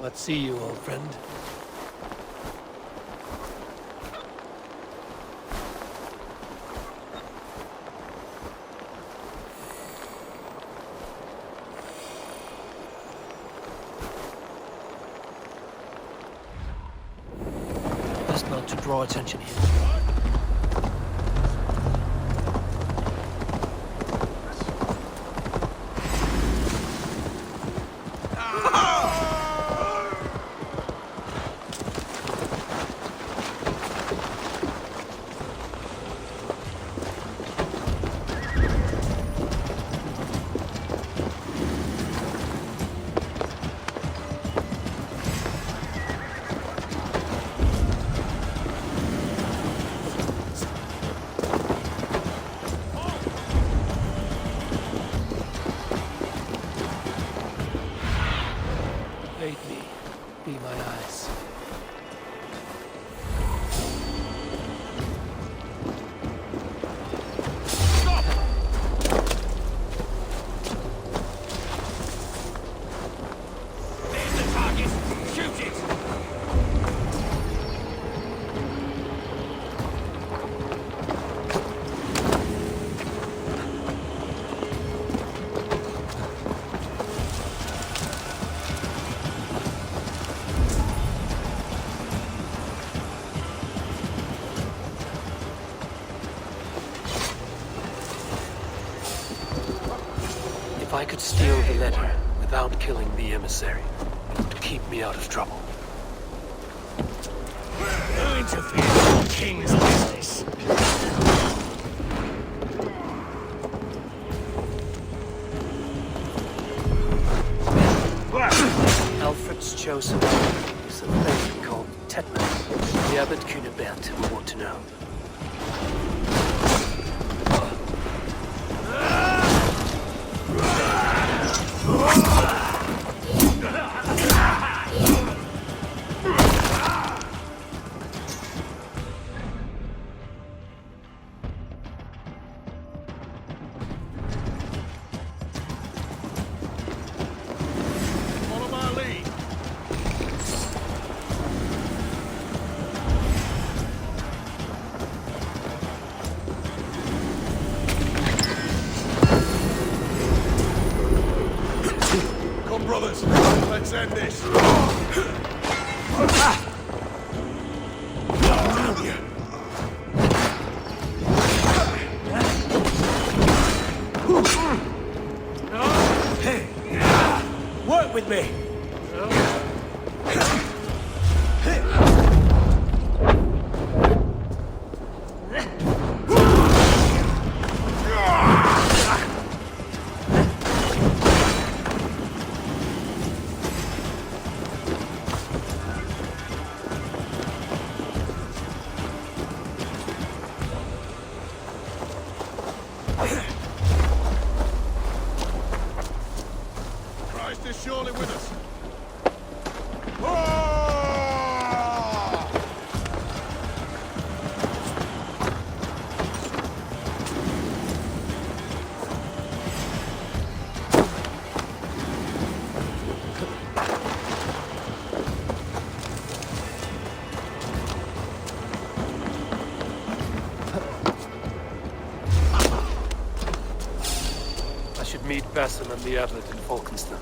Let's see you, old friend. Best not to draw attention here. Aid me. Be my eyes. Stop! There's the target! Shoot it! If I could steal the letter without killing the emissary, it would keep me out of trouble. Who interferes in the king's business? Alfred's chosen is a lady called Templar. The Abbot Cunibert will want to know. Follow my lead. Come, brothers. Let's end this. Work with me! Christ is surely with us. I should meet Basim and the Abbot in Falkenstein.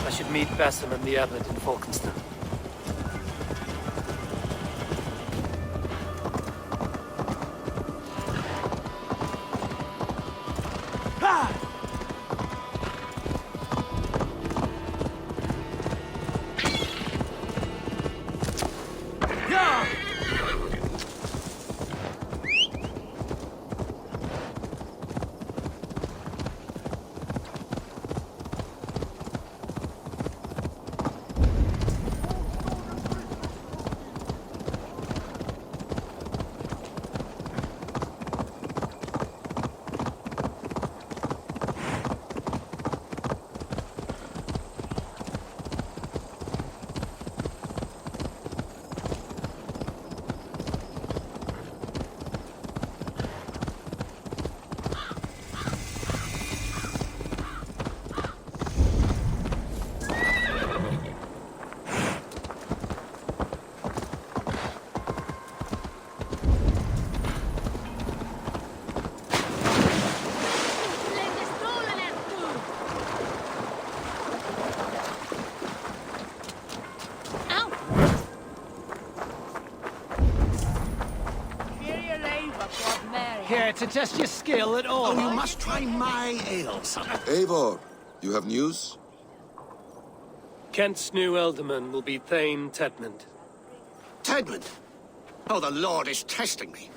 I should meet Basim and the Abbot in Falkenstein. to test your skill at all. Oh, you must try my ales. Eivor, you have news? Kent's new ealdorman will be Thane Tedmund. Tedmund? Oh, the Lord is testing me.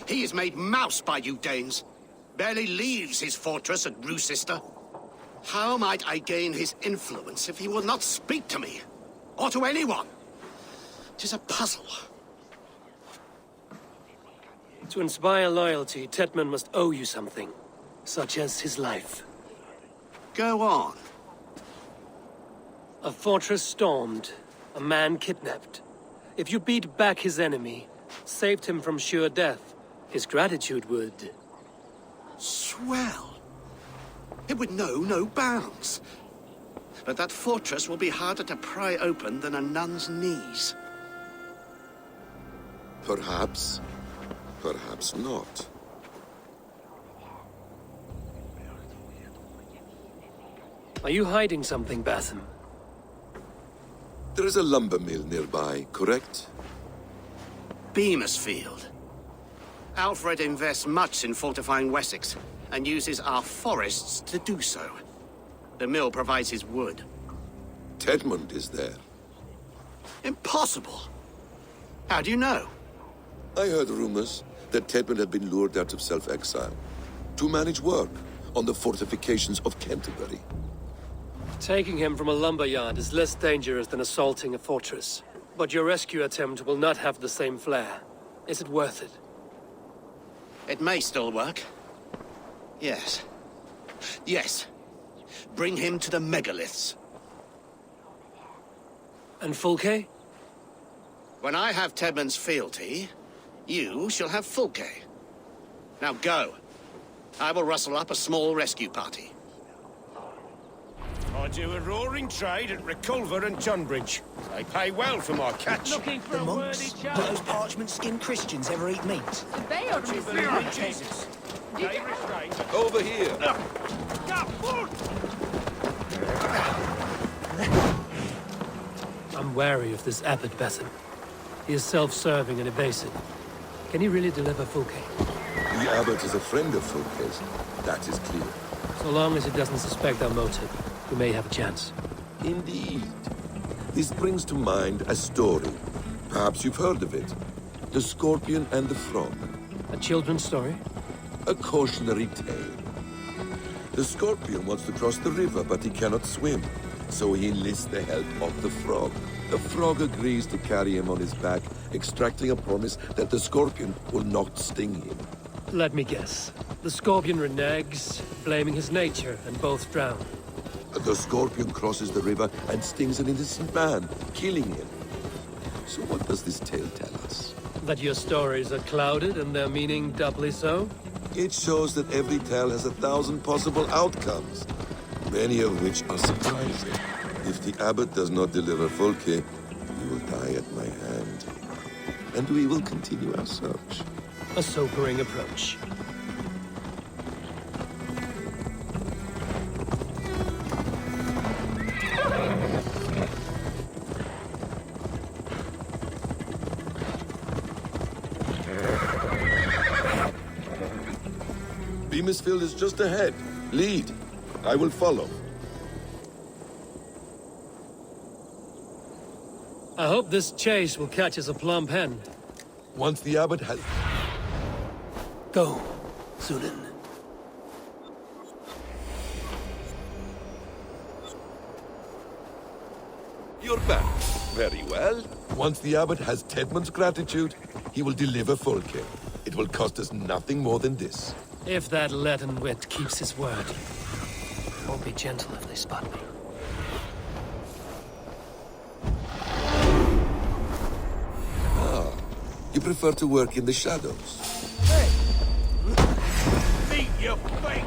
He is made mouse by you Danes. Barely leaves his fortress at Roosister. How might I gain his influence if he will not speak to me? Or to anyone? 'Tis a puzzle. To inspire loyalty, Tedmund must owe you something, such as his life. Go on. A fortress stormed, a man kidnapped. If you beat back his enemy, saved him from sure death, his gratitude would... Swell. It would know no bounds. But that fortress will be harder to pry open than a nun's knees. Perhaps. Perhaps not. Are you hiding something, Batham? There is a lumber mill nearby, correct? Beamisfield. Alfred invests much in fortifying Wessex, and uses our forests to do so. The mill provides his wood. Tedmund is there. Impossible! How do you know? I heard rumors that Tedmund had been lured out of self-exile to manage work on the fortifications of Canterbury. Taking him from a lumberyard is less dangerous than assaulting a fortress. But your rescue attempt will not have the same flair. Is it worth it? It may still work. Yes. Yes. Bring him to the megaliths. And Fulke? When I have Tedmund's fealty, you shall have Fulke. Now go. I will rustle up a small rescue party. I do a roaring trade at Reculver and Tunbridge. They pay well for my catch. Looking for The monks? Do those parchment-skinned Christians ever eat meat? They ought to be Believe in Jesus. They restrain. Over here! I'm wary of this abbot Batham. He is self-serving and evasive. Can he really deliver Fulke? The abbot is a friend of Fulke's. That is clear. So long as he doesn't suspect our motive, we may have a chance. Indeed. This brings to mind a story. Perhaps you've heard of it. The Scorpion and the Frog. A children's story? A cautionary tale. The Scorpion wants to cross the river, but he cannot swim. So he enlists the help of the Frog. The Frog agrees to carry him on his back, extracting a promise that the Scorpion will not sting him. Let me guess. The Scorpion reneges, blaming his nature, and both drown. The Scorpion crosses the river and stings an innocent man, killing him. So what does this tale tell us? That your stories are clouded and their meaning doubly so? It shows that every tale has 1,000 possible outcomes, many of which are surprising. If the abbot does not deliver Fulke, he will die at my hand. And we will continue our search. A sobering approach. Beamisfield is just ahead. Lead. I will follow. I hope this chase will catch us a plump hen. Once the abbot has... Go, Sunan. You're back. Very well. Once the abbot has Tedmund's gratitude, he will deliver Fulke. It will cost us nothing more than this. If that leaden wit keeps his word. Won't be gentle if they spot me. You prefer to work in the shadows. Meet your fate!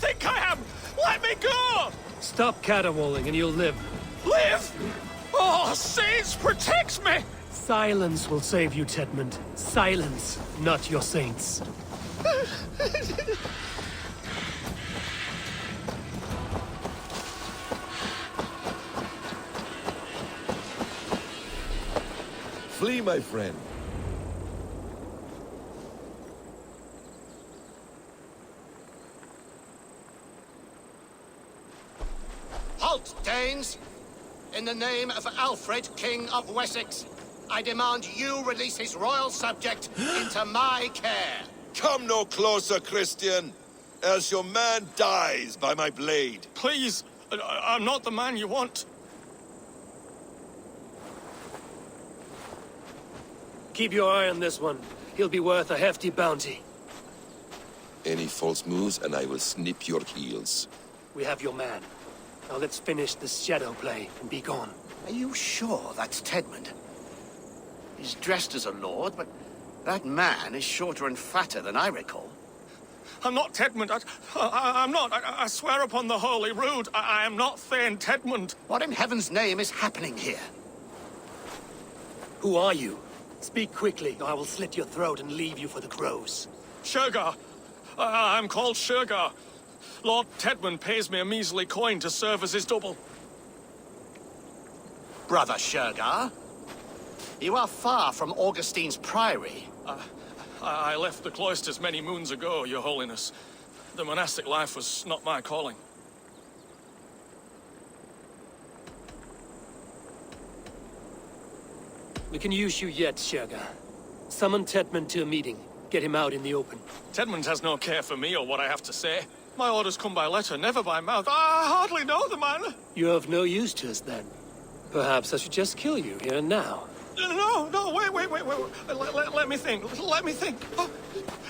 think I am? Let me go! Stop caterwauling and you'll live. Live? Oh, saints, protect me! Silence will save you, Tedmund. Silence, not your saints. Flee, my friend. Halt, Danes! In the name of Alfred, King of Wessex, I demand you release his royal subject into my care. Come no closer, Christian, else your man dies by my blade. Please, I'm not the man you want. Keep your eye on this one. He'll be worth a hefty bounty. Any false moves and I will snip your heels. We have your man. Now let's finish this shadow play and be gone. Are you sure that's Tedmund? He's dressed as a lord, but that man is shorter and fatter than I recall. I'm not Tedmund. I'm not. I swear upon the Holy Rood, I am not Thane Tedmund. What in heaven's name is happening here? Who are you? Speak quickly, or I will slit your throat and leave you for the crows. Shergar. I'm called Shergar. Lord Tedmund pays me a measly coin to serve as his double. Brother Shergar? You are far from Augustine's priory. I left the cloisters many moons ago, Your Holiness. The monastic life was not my calling. We can use you yet, Shergar. Summon Tedmund to a meeting. Get him out in the open. Tedmund has no care for me or what I have to say. My orders come by letter, never by mouth. I hardly know the man. You're of no use to us, then. Perhaps I should just kill you here and now. No, wait. Let me think. Oh,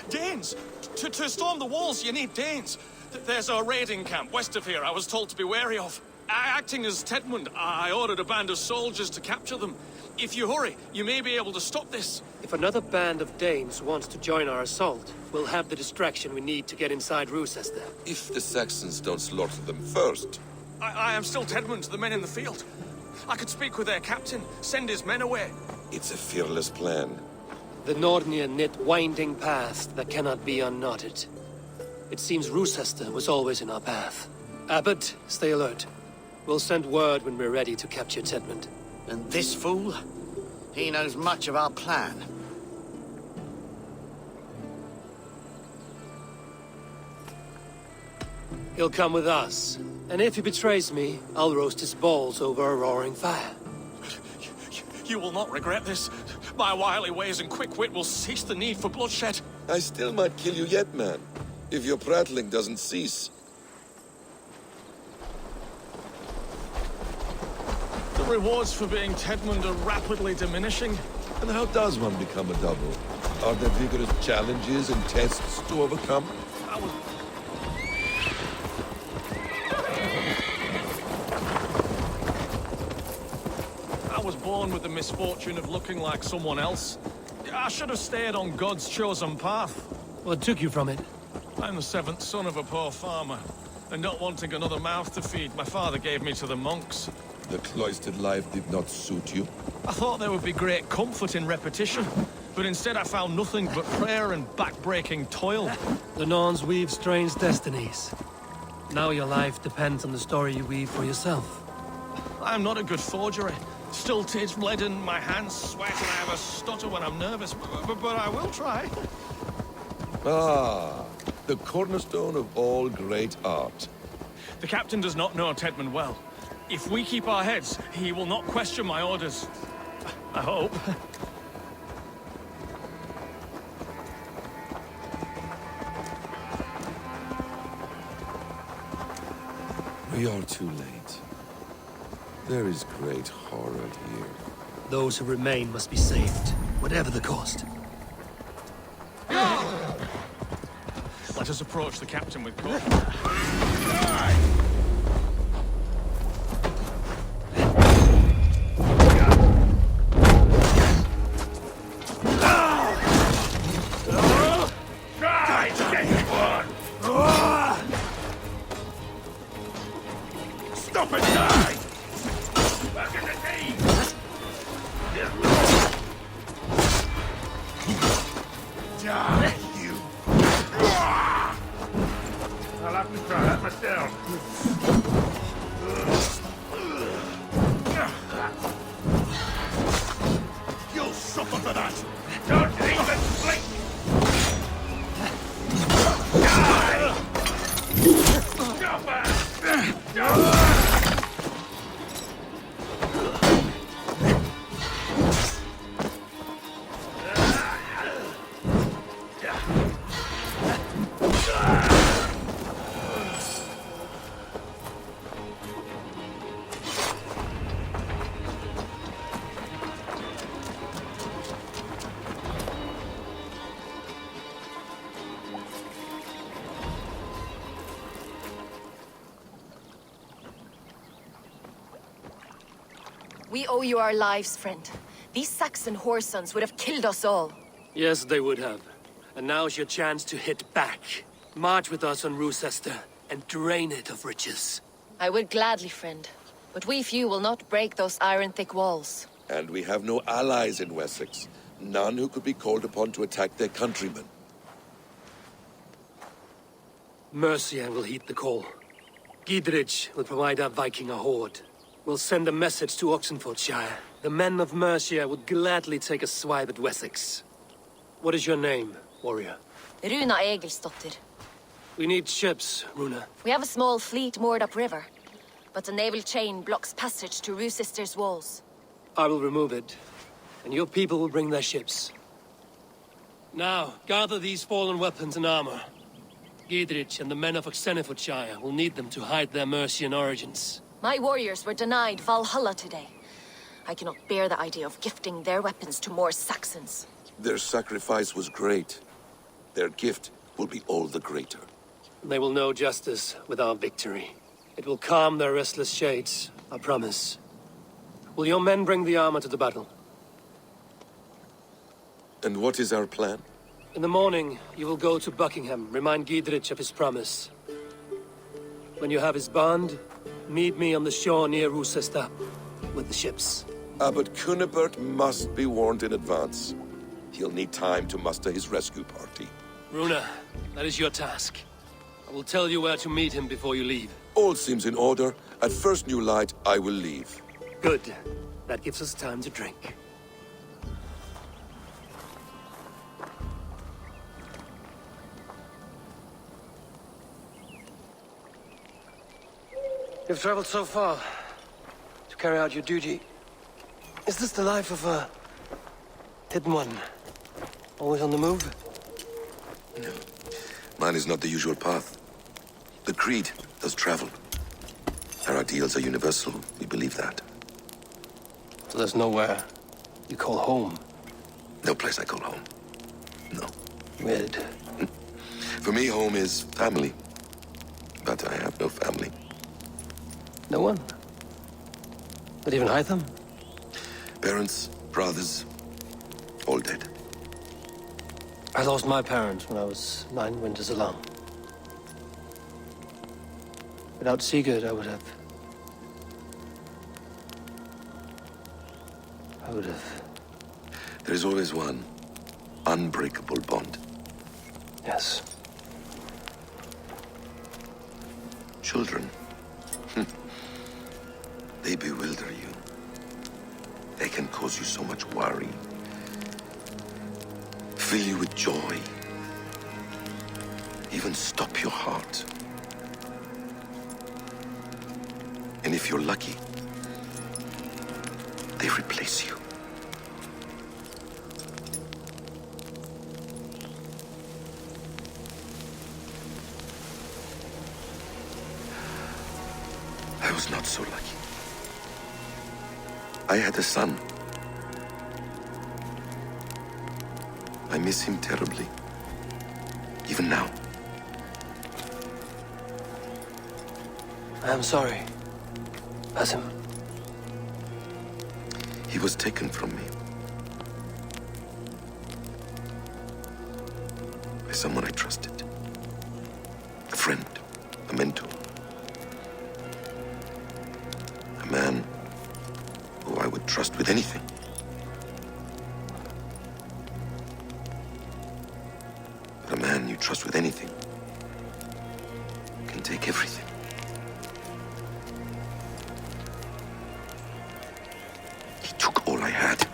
Danes. To storm the walls, you need Danes. There's a raiding camp west of here I was told to be wary of. Acting as Tedmund, I ordered a band of soldiers to capture them. If you hurry, you may be able to stop this. If another band of Danes wants to join our assault, we'll have the distraction we need to get inside Rochester. If the Saxons don't slaughter them first. I am still Tedmund to the men in the field. I could speak with their captain, send his men away. It's a fearless plan. The Nordnir knit winding paths that cannot be unknotted. It seems Rochester was always in our path. Abbot, stay alert. We'll send word when we're ready to capture Tedmund. And this fool? He knows much of our plan. He'll come with us. And if he betrays me, I'll roast his balls over a roaring fire. You will not regret this. My wily ways and quick wit will cease the need for bloodshed. I still might kill you yet, man. If your prattling doesn't cease. The rewards for being Tedmund are rapidly diminishing. And how does one become a double? Are there vigorous challenges and tests to overcome? I was born with the misfortune of looking like someone else. I should have stayed on God's chosen path. What took you from it? I'm the seventh son of a poor farmer, and not wanting another mouth to feed, my father gave me to the monks. The cloistered life did not suit you? I thought there would be great comfort in repetition, but instead I found nothing but prayer and back-breaking toil. The Norns weave strange destinies. Now your life depends on the story you weave for yourself. I'm not a good forgery. Stilted, leaden, my hands sweat, and I have a stutter when I'm nervous, but I will try. Ah, the cornerstone of all great art. The captain does not know Tedmund well. If we keep our heads, he will not question my orders. I hope. We are too late. There is great horror here. Those who remain must be saved, whatever the cost. Let us approach the captain with caution. Stop and die! Back in the team! Die, you! I'll have to try that myself. You'll suffer for that! Don't even blink! Die! We owe you our lives, friend. These Saxon whoresons would have killed us all. Yes, they would have. And now's your chance to hit back. March with us on Rochester and drain it of riches. I would gladly, friend. But we few will not break those iron-thick walls. And we have no allies in Wessex. None who could be called upon to attack their countrymen. Mercia will heed the call. Gidrich will provide our Viking a horde. We'll send a message to Oxenfordshire. The men of Mercia would gladly take a swipe at Wessex. What is your name, warrior? Runa Egilsdotter. We need ships, Runa. We have a small fleet moored upriver, but the naval chain blocks passage to Rochester's walls. I will remove it, and your people will bring their ships. Now, gather these fallen weapons and armor. Gidrich and the men of Oxenfordshire will need them to hide their Mercian origins. My warriors were denied Valhalla today. I cannot bear the idea of gifting their weapons to more Saxons. Their sacrifice was great. Their gift will be all the greater. They will know justice with our victory. It will calm their restless shades, I promise. Will your men bring the armor to the battle? And what is our plan? In the morning, you will go to Buckingham, remind Gidrich of his promise. When you have his bond, meet me on the shore near Rochester with the ships. Abbot Cunibert must be warned in advance. He'll need time to muster his rescue party. Runa, that is your task. I will tell you where to meet him before you leave. All seems in order. At first new light, I will leave. Good. That gives us time to drink. You've traveled so far to carry out your duty. Is this the life of a hidden one? Always on the move? No. Mine is not the usual path. The Creed does travel. Our ideals are universal. We believe that. So there's nowhere you call home? No place I call home. No. Weird. For me, home is family. But I have no family. No one? Not even Hytham? Parents, brothers, all dead. I lost my parents when I was 9 winters alone. Without Sigurd, I would have... There is always one unbreakable bond. Yes. Children. They bewilder you. They can cause you so much worry. Fill you with joy. Even stop your heart. And if you're lucky, they replace you. I was not so lucky. I had a son. I miss him terribly. Even now. I am sorry. Basim. He was taken from me. By someone I trusted. A friend. A mentor. with anything. But a man you trust with anything can take everything. He took all I had.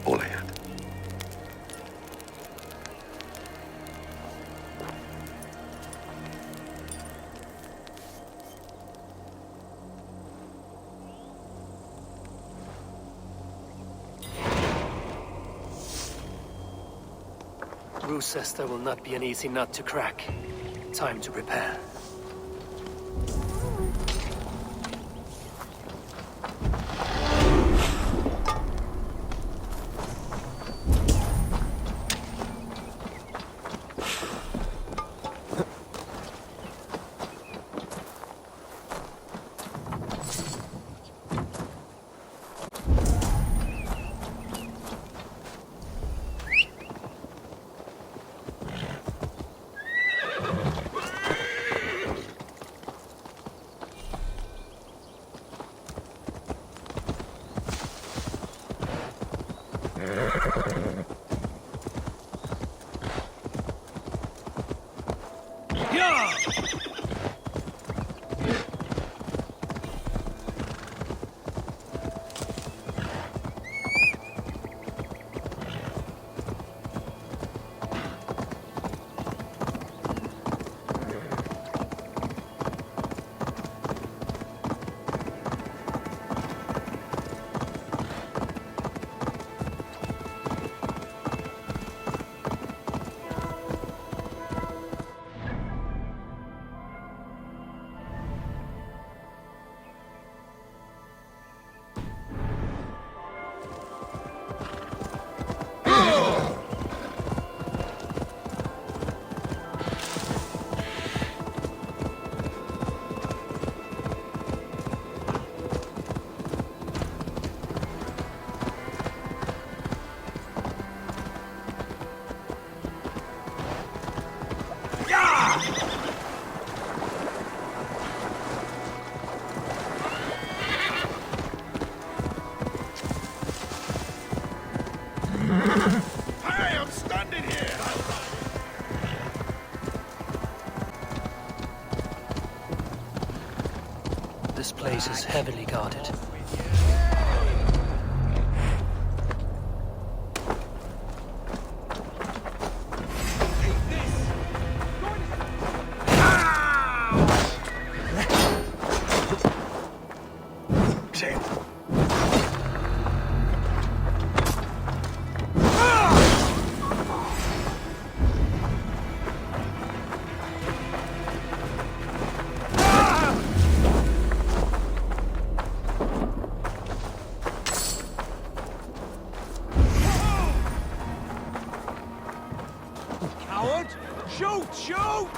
All I had. Rochester will not be an easy nut to crack. Time to prepare. Hey, I'm standing here! This place is heavily guarded. Coward! Shoot! Shoot!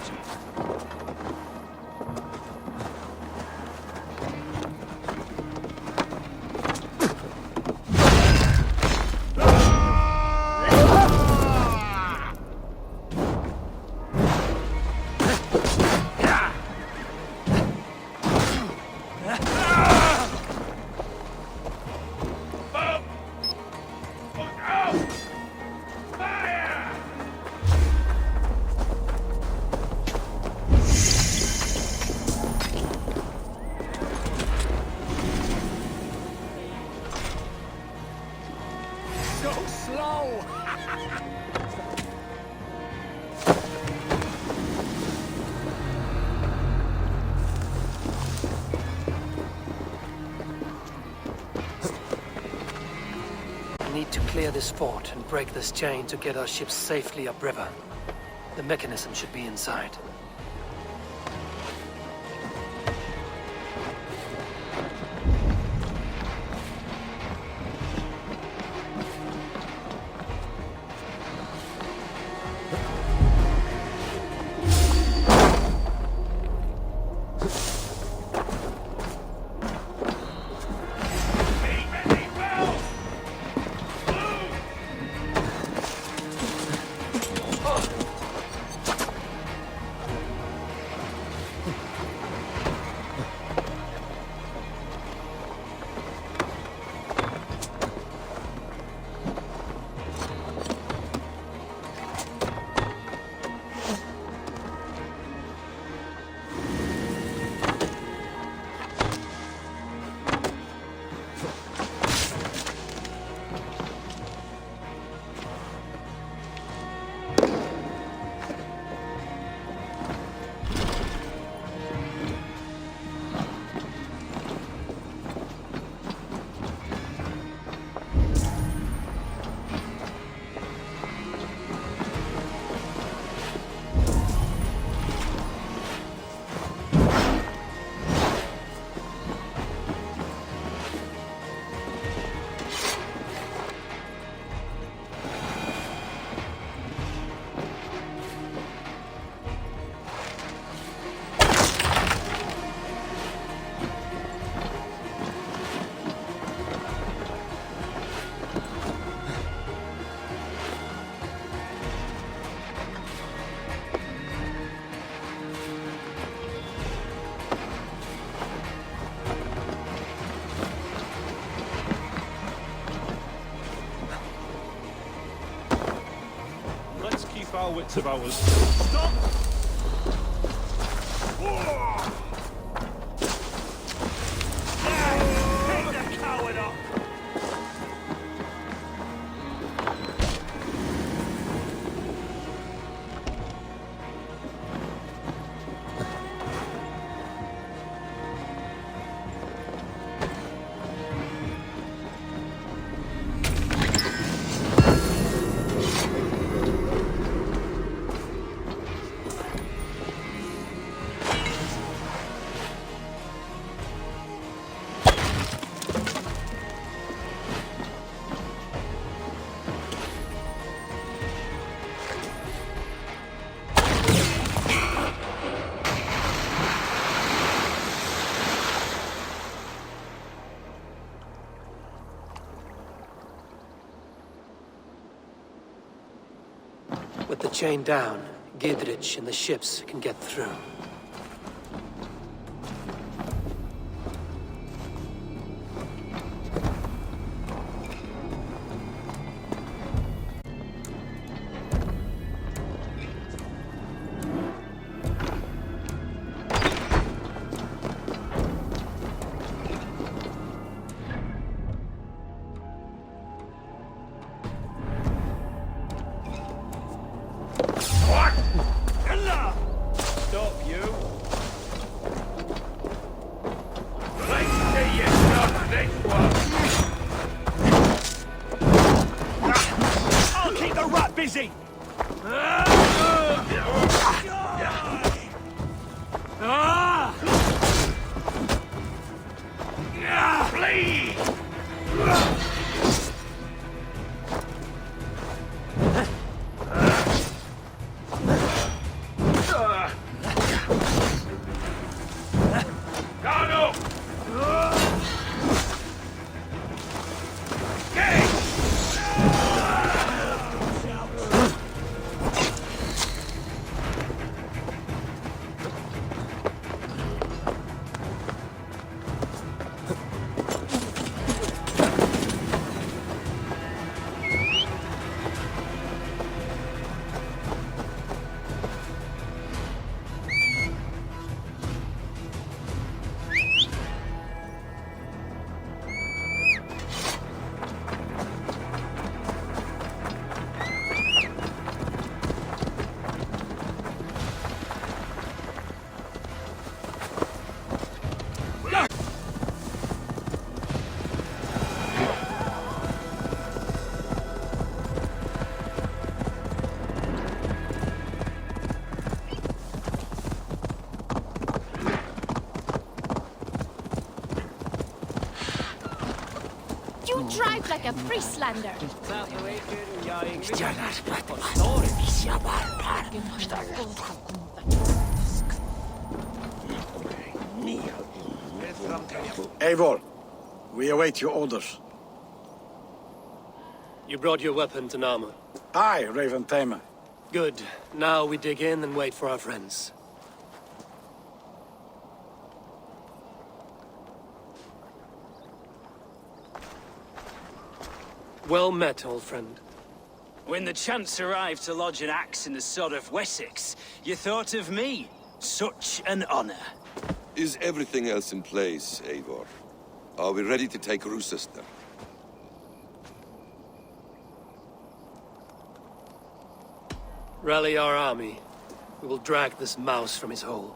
So slow! We need to clear this fort and break this chain to get our ships safely upriver. The mechanism should be inside. foul wits about us. Stop! Take the coward off! With the chain down, Gidrich and the ships can get through. Stop you. Let's see you stop this one. I'll keep the rat busy! Flee! Guard up! Get it! You drive like a Frieslander. Eivor, we await your orders. You brought your weapons and armor. Aye, Raven Tamer. Good. Now we dig in and wait for our friends. Well met, old friend. When the chance arrived to lodge an axe in the sod of Wessex, you thought of me. Such an honor. Is everything else in place, Eivor? Are we ready to take Rochester? Rally our army. We will drag this mouse from his hole.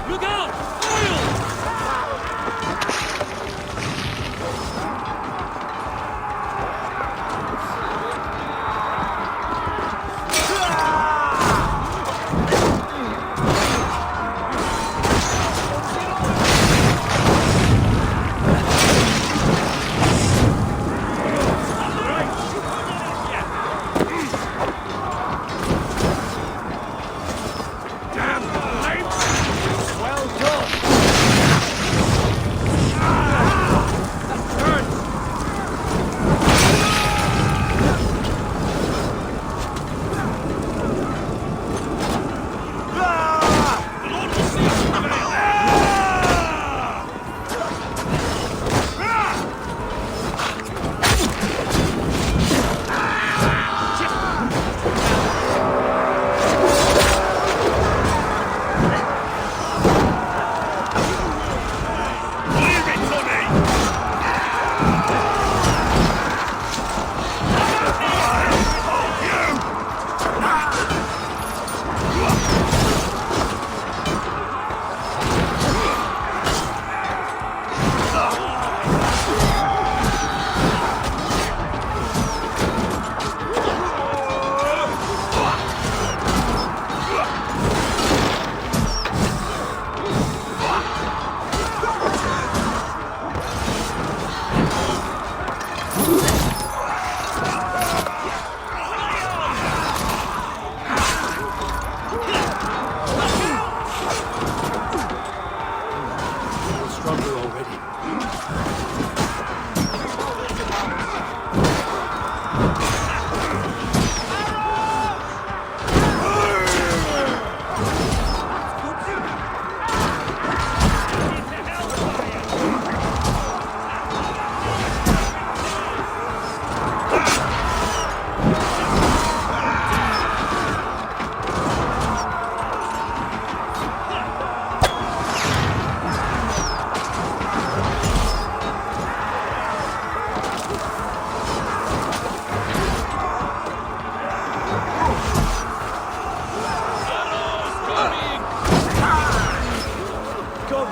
Look out! Oil!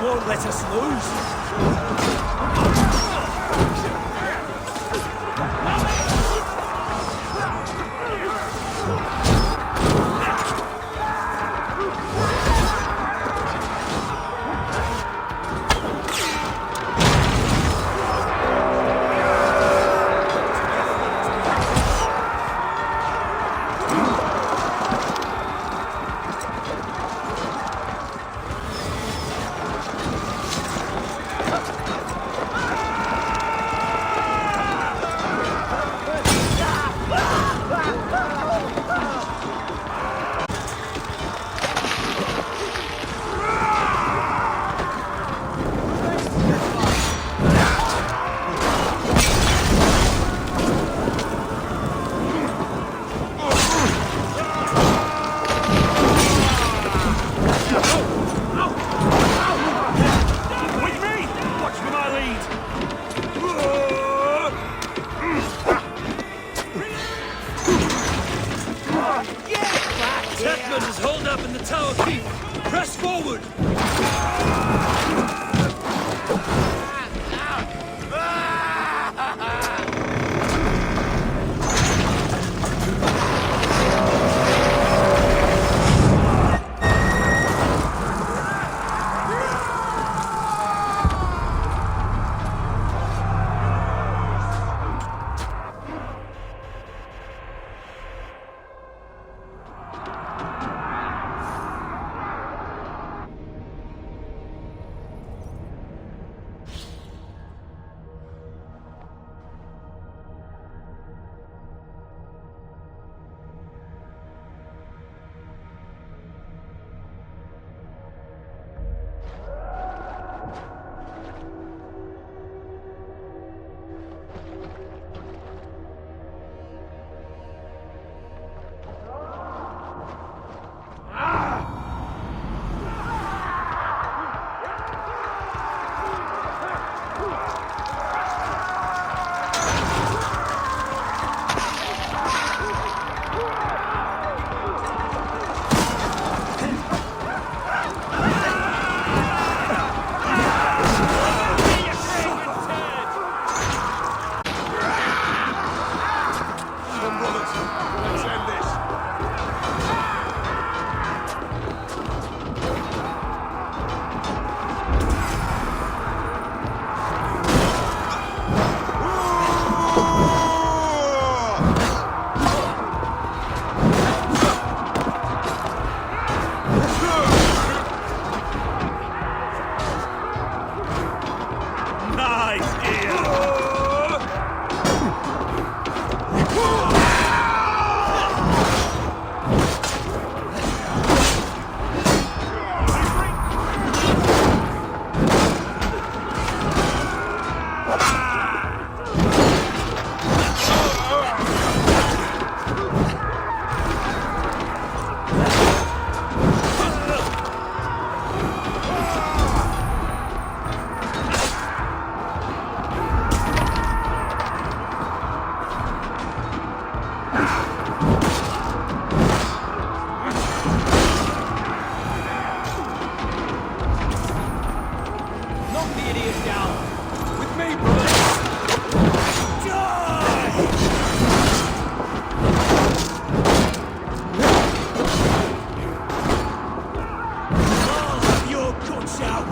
Won't let us lose. Knock the idiot down! With me, brother! I'll have your guts out!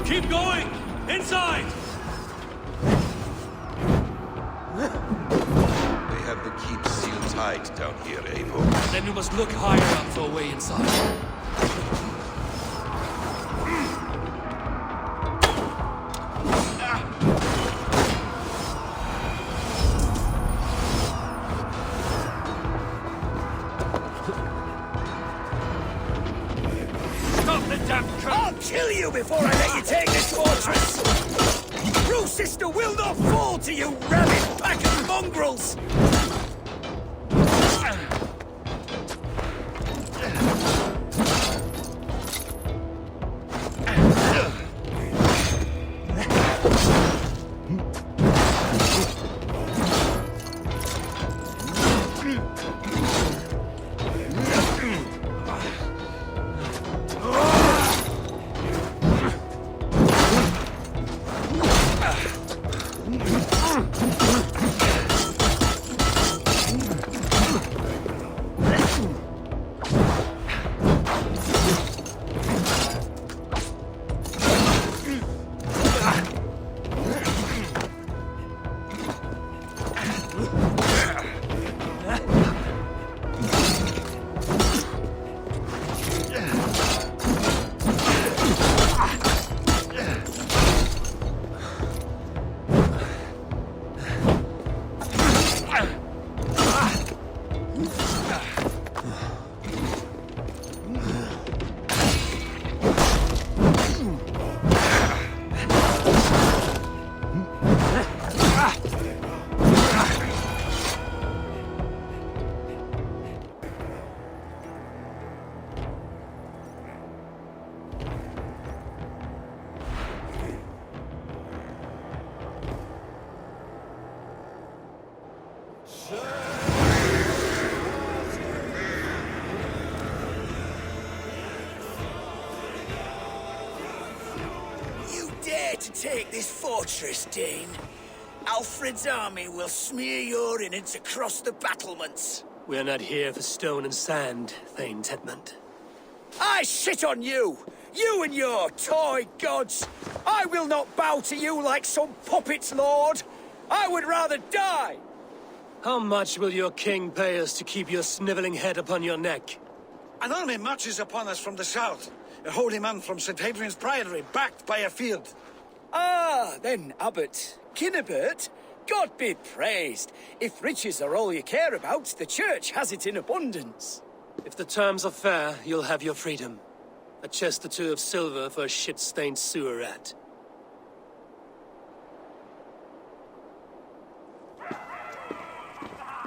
Keep going! Inside! They have the keep sealed tight down here, Abel. Then we must look higher up for a way inside. Stop the damn I'll kill you before I let you take this fortress! Rue sister will not fall to you rabid pack of mongrels! You dare to take this fortress, Dane? Alfred's army will smear your innards across the battlements. We are not here for stone and sand, Thane Tedmund. I shit on you! You and your toy gods! I will not bow to you like some puppet's lord! I would rather die! How much will your king pay us to keep your sniveling head upon your neck? An army marches upon us from the south. A holy man from St. Hadrian's Priory, backed by a field. Ah, then, Abbot Kinnebert, God be praised. If riches are all you care about, the church has it in abundance. If the terms are fair, you'll have your freedom. A chest or two of silver for a shit-stained sewer rat.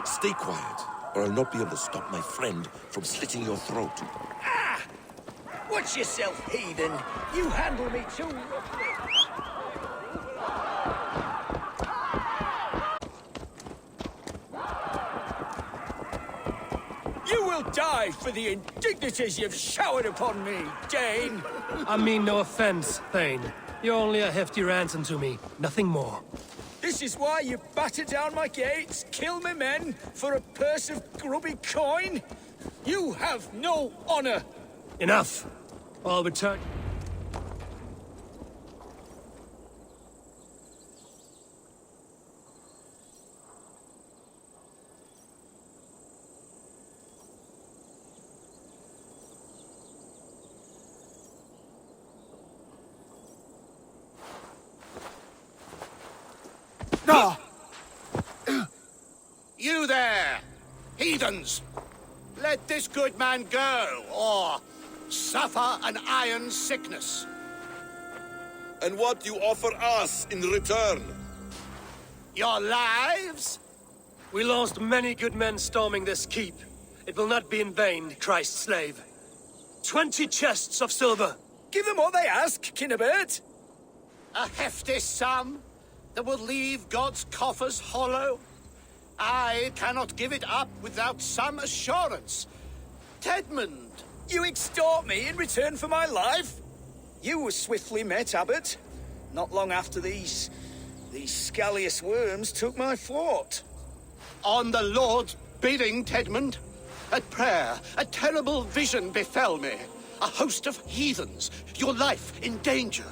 Stay quiet, or I'll not be able to stop my friend from slitting your throat. Ah! Watch yourself, heathen. You handle me too roughly. You will die for the indignities you've showered upon me, Dane. I mean no offense, Thane. You're only a hefty ransom to me, nothing more. This is why you batter down my gates, kill my men, for a purse of grubby coin? You have no honor! Enough! I'll return. You there, heathens! Let this good man go, or suffer an iron sickness. And what do you offer us in return? Your lives? We lost many good men storming this keep. It will not be in vain, Christ's slave. 20 chests of silver. Give them what they ask, Kinnebert. A hefty sum that will leave God's coffers hollow. I cannot give it up without some assurance. Tedmund! You extort me in return for my life? You were swiftly met, Abbot. Not long after these scallious worms took my fort. On the Lord's bidding, Tedmund. At prayer, a terrible vision befell me. A host of heathens, your life in danger.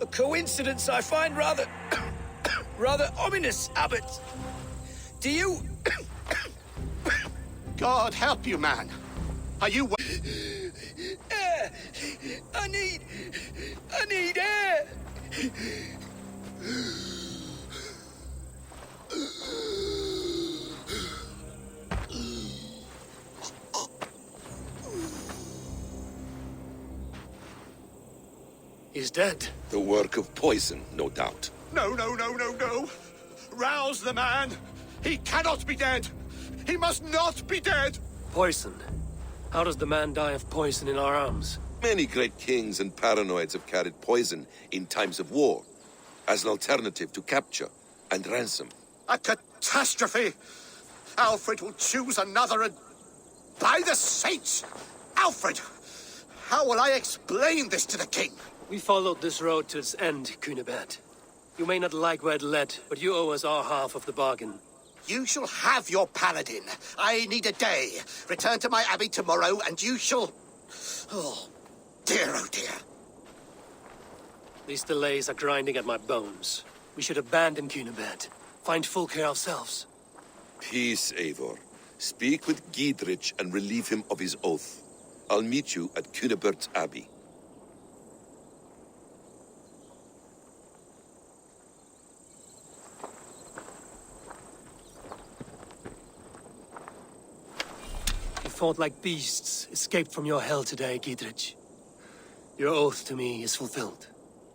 A coincidence I find rather... rather ominous, Abbot. Do you... God help you, man. Are you... Air! I need air! He's dead. The work of poison, no doubt. No. Rouse the man. He cannot be dead. He must not be dead. Poison. How does the man die of poison in our arms? Many great kings and paranoids have carried poison in times of war, as an alternative to capture and ransom. A catastrophe. Alfred will choose another and... By the saints! Alfred! How will I explain this to the king? We followed this road to its end, Cunibert. You may not like where it led, but you owe us our half of the bargain. You shall have your paladin. I need a day. Return to my abbey tomorrow, and you shall... Oh dear. These delays are grinding at my bones. We should abandon Cunibert. Find Fulke ourselves. Peace, Eivor. Speak with Giedrich and relieve him of his oath. I'll meet you at Cunibert's Abbey. You fought like beasts, escaped from your hell today, Giedrich. Your oath to me is fulfilled.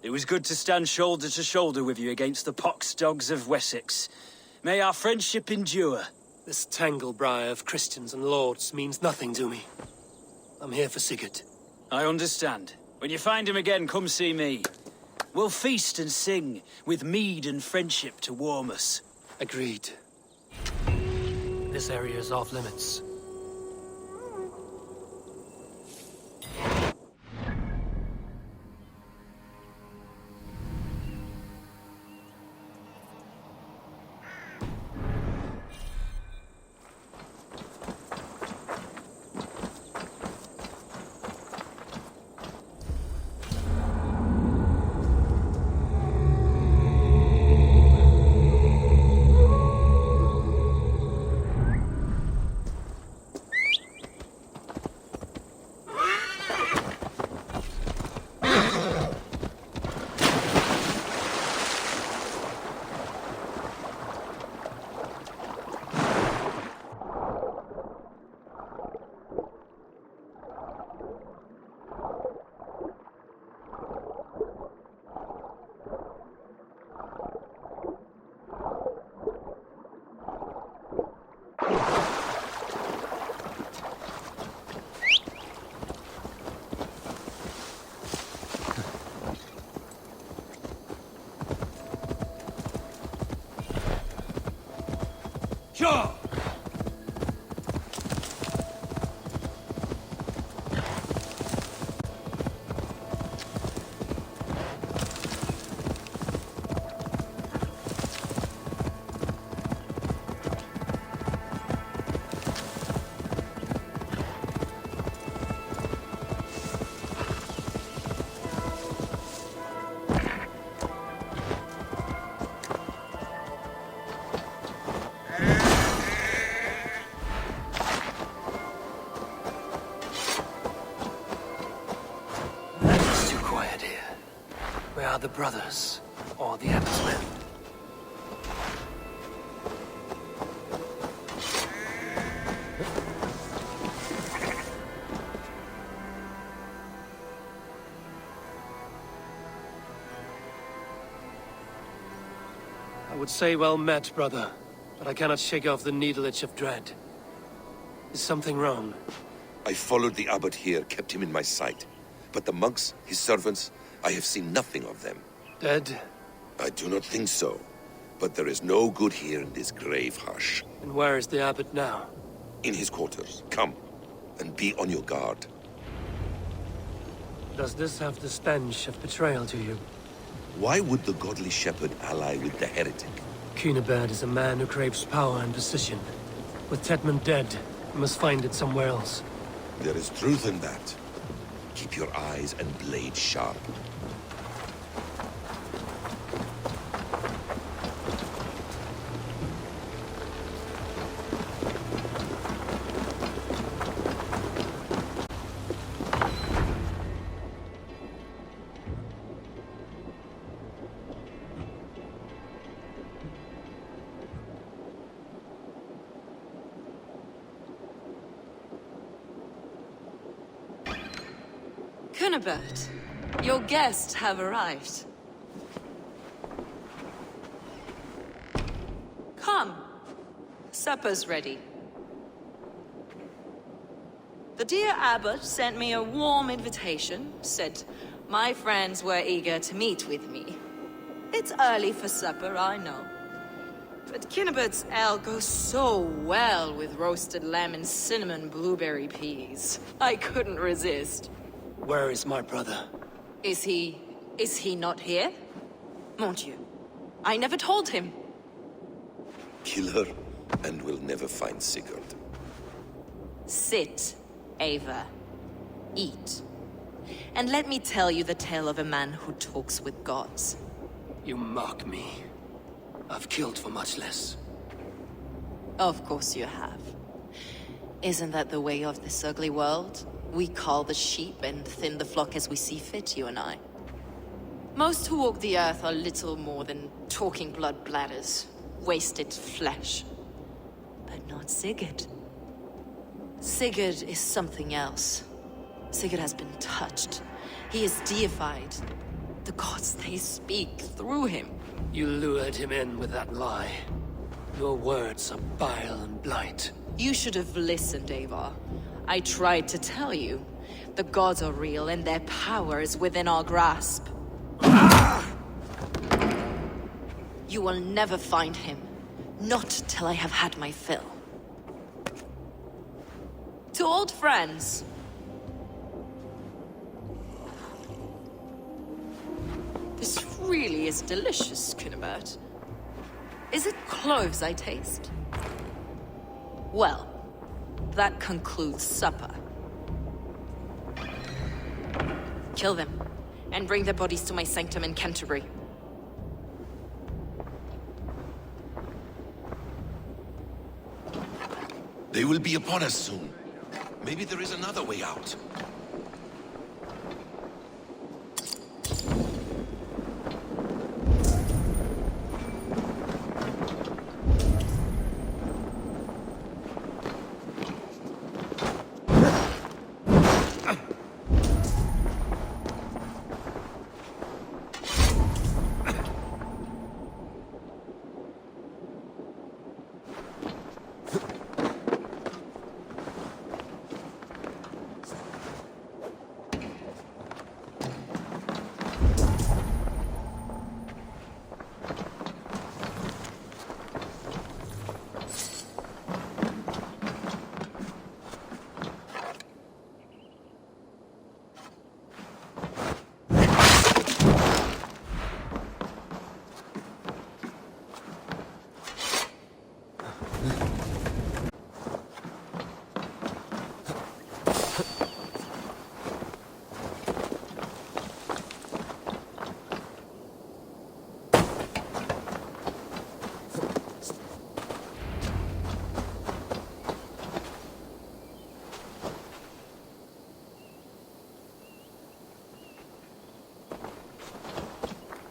It was good to stand shoulder to shoulder with you against the pox dogs of Wessex. May our friendship endure. This tanglebriar of Christians and lords means nothing to me. I'm here for Sigurd. I understand. When you find him again, come see me. We'll feast and sing, with mead and friendship to warm us. Agreed. This area is off limits. Sure! The brothers, or the abbot's men. I would say well met, brother, but I cannot shake off the needle itch of dread. Is something wrong? I followed the abbot here, kept him in my sight. But the monks, his servants, I have seen nothing of them. Dead? I do not think so. But there is no good here in this grave hush. And where is the abbot now? In his quarters. Come, and be on your guard. Does this have the stench of betrayal to you? Why would the godly shepherd ally with the heretic? Cunibert is a man who craves power and position. With Tedman dead, he must find it somewhere else. There is truth in that. Keep your eyes and blade sharp. Cunibert, your guests have arrived. Come. Supper's ready. The dear abbot sent me a warm invitation, said my friends were eager to meet with me. It's early for supper, I know. But Cunibert's ale goes so well with roasted lamb and cinnamon blueberry peas. I couldn't resist. Where is my brother? Is he not here? Mon Dieu, I never told him. Kill her, and we'll never find Sigurd. Sit, Ava. Eat. And let me tell you the tale of a man who talks with gods. You mock me. I've killed for much less. Of course you have. Isn't that the way of this ugly world? We cull the sheep and thin the flock as we see fit, you and I. Most who walk the earth are little more than talking blood bladders, wasted flesh. But not Sigurd. Sigurd is something else. Sigurd has been touched. He is deified. The gods, they speak through him. You lured him in with that lie. Your words are bile and blight. You should have listened, Ava. I tried to tell you. The gods are real and their power is within our grasp. You will never find him. Not till I have had my fill. To old friends. This really is delicious, Cunibert. Is it cloves I taste? Well, that concludes supper. Kill them, and bring their bodies to my sanctum in Canterbury. They will be upon us soon. Maybe there is another way out.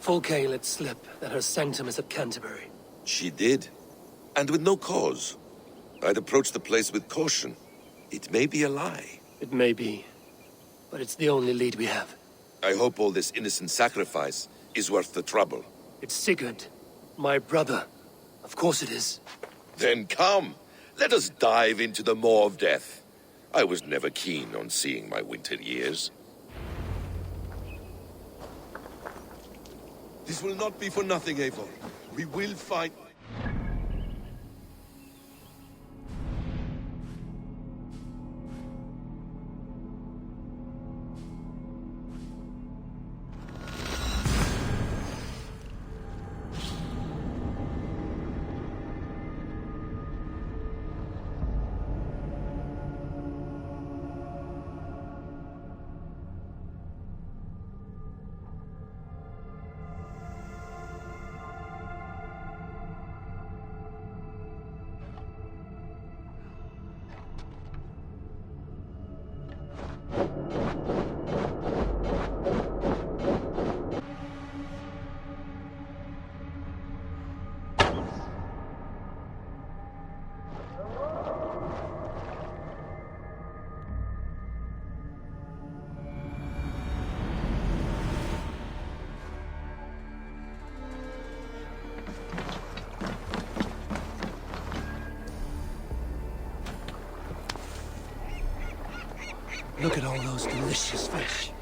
Fulke let slip that her sanctum is at Canterbury. She did. And with no cause. I'd approach the place with caution. It may be a lie. It may be. But it's the only lead we have. I hope all this innocent sacrifice is worth the trouble. It's Sigurd. My brother. Of course it is. Then come. Let us dive into the maw of death. I was never keen on seeing my winter years. This will not be for nothing, Eivor. We will find... Look at all those delicious fish.